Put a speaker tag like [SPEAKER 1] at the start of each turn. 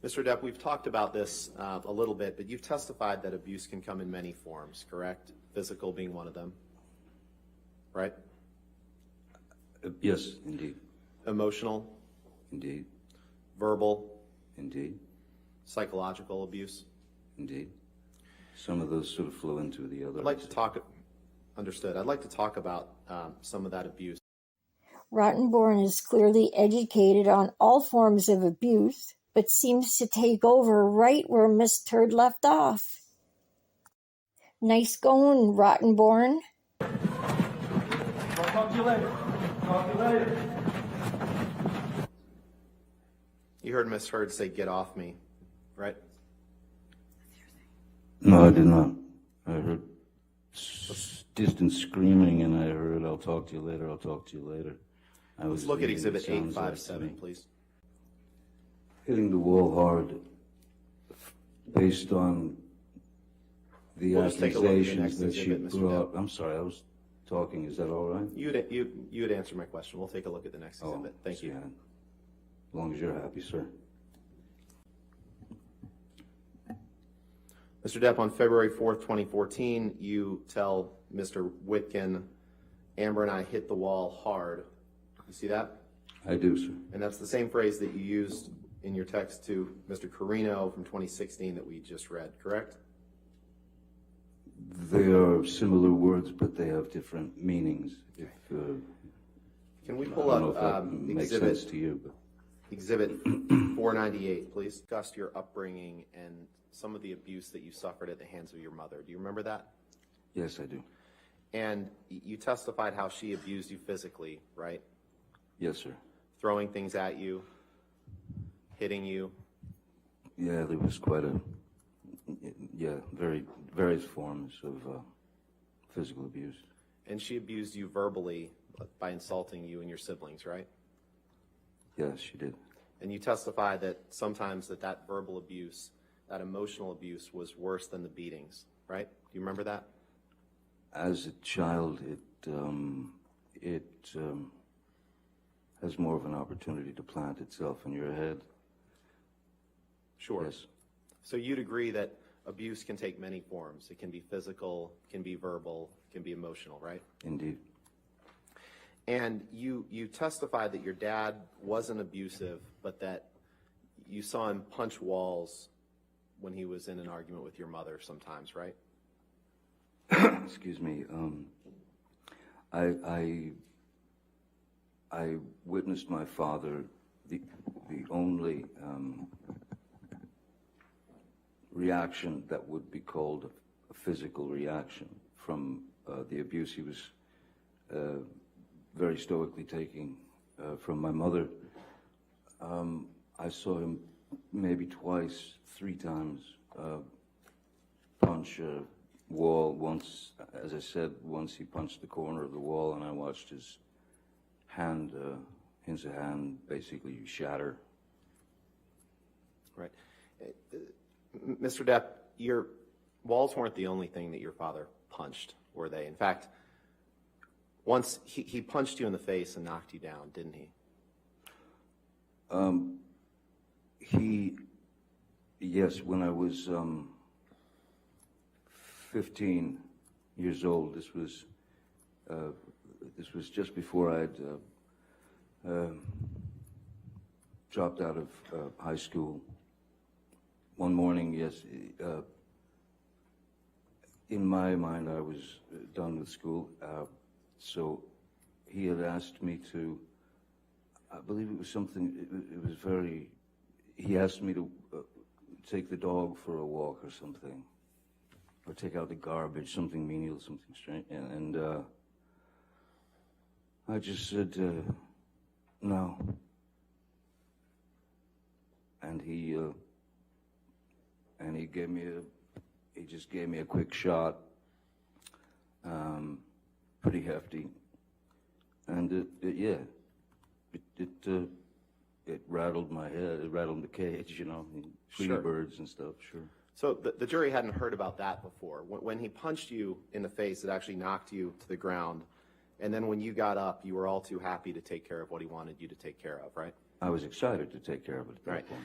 [SPEAKER 1] Mr. Depp, we've talked about this a little bit, but you've testified that abuse can come in many forms, correct? Physical being one of them, right?
[SPEAKER 2] Yes, indeed.
[SPEAKER 1] Emotional?
[SPEAKER 2] Indeed.
[SPEAKER 1] Verbal?
[SPEAKER 2] Indeed.
[SPEAKER 1] Psychological abuse?
[SPEAKER 2] Indeed. Some of those sort of flow into the other.
[SPEAKER 1] I'd like to talk, understood. I'd like to talk about some of that abuse.
[SPEAKER 3] Rottenborn is clearly educated on all forms of abuse, but seems to take over right where Miss Turd left off. Nice going, Rottenborn.
[SPEAKER 4] I'll talk to you later. Talk to you later.
[SPEAKER 1] You heard Miss Heard say, "Get off me," right?
[SPEAKER 2] No, I did not. I heard distant screaming, and I heard, "I'll talk to you later, I'll talk to you later."
[SPEAKER 1] Let's look at Exhibit 857, please.
[SPEAKER 2] Hitting the wall hard, based on the
[SPEAKER 1] We'll just take a look at the
[SPEAKER 2] accusations
[SPEAKER 1] next
[SPEAKER 2] that she
[SPEAKER 1] exhibit, Mr.
[SPEAKER 2] brought.
[SPEAKER 1] Depp.
[SPEAKER 2] I'm sorry, I was talking. Is that all right?
[SPEAKER 1] You had answered my question. We'll take a look at the next exhibit. Thank you.
[SPEAKER 2] Yeah. As long as you're happy, sir.
[SPEAKER 1] Mr. Depp, on February 4th, 2014, you tell Mr. Whitkin, "Amber and I hit the wall hard." You see that?
[SPEAKER 2] I do, sir.
[SPEAKER 1] And that's the same phrase that you used in your text to Mr. Carino from 2016 that we just read, correct?
[SPEAKER 2] They are similar words, but they have different meanings. If,
[SPEAKER 1] Can we
[SPEAKER 2] I
[SPEAKER 1] pull
[SPEAKER 2] don't know if
[SPEAKER 1] up
[SPEAKER 2] that makes sense to you, but
[SPEAKER 1] Exhibit 498, please? Discuss your upbringing and some of the abuse that you suffered at the hands of your mother. Do you remember that?
[SPEAKER 2] yes, I do.
[SPEAKER 1] And you testified how she abused you physically, right?
[SPEAKER 2] Yes, sir.
[SPEAKER 1] Throwing things at you, hitting you.
[SPEAKER 2] Yeah, there was quite a, various forms of physical abuse.
[SPEAKER 1] And she abused you verbally by insulting you and your siblings, right?
[SPEAKER 2] Yes, she did.
[SPEAKER 1] And you testified that sometimes that verbal abuse, that emotional abuse was worse than the beatings, right? Do you remember that?
[SPEAKER 2] As a child, it has more of an opportunity to plant itself in your head.
[SPEAKER 1] Sure.
[SPEAKER 2] Yes.
[SPEAKER 1] So you'd agree that abuse can take many forms. It can be physical, can be verbal, can be emotional, right?
[SPEAKER 2] Indeed.
[SPEAKER 1] And you testified that your dad wasn't abusive, but that you saw him punch walls when he was in an argument with your mother sometimes, right?
[SPEAKER 2] Excuse me. I witnessed my father, the only reaction that would be called a physical reaction from the abuse he was very stoically taking from my mother. I saw him maybe twice, 3 times, punch a wall. Once, as I said, once he punched the corner of the wall, and I watched his hand, his hand basically shatter.
[SPEAKER 1] Right. Mr. Depp, your walls weren't the only thing that your father punched, were they? In fact, once he punched you in the face and knocked you down, didn't he?
[SPEAKER 2] Yes, when I was 15 years old, this was just before I'd dropped out of high school. One morning, yes, in my mind, I was done with school, so he had asked me to, I believe it was something, it was very, he asked me to take the dog for a walk or something, or take out the garbage, something menial, something strange, and I just said, no. And he just gave me a quick shot, pretty hefty, and it rattled my head, it rattled the cage, you know, Tweety
[SPEAKER 1] Sure.
[SPEAKER 2] birds and stuff, sure.
[SPEAKER 1] So the jury hadn't heard about that before. When he punched you in the face, it actually knocked you to the ground. And then when you got up, you were all too happy to take care of what he wanted you to take care of, right?
[SPEAKER 2] I was excited to take care of it at that
[SPEAKER 1] Right.
[SPEAKER 2] point.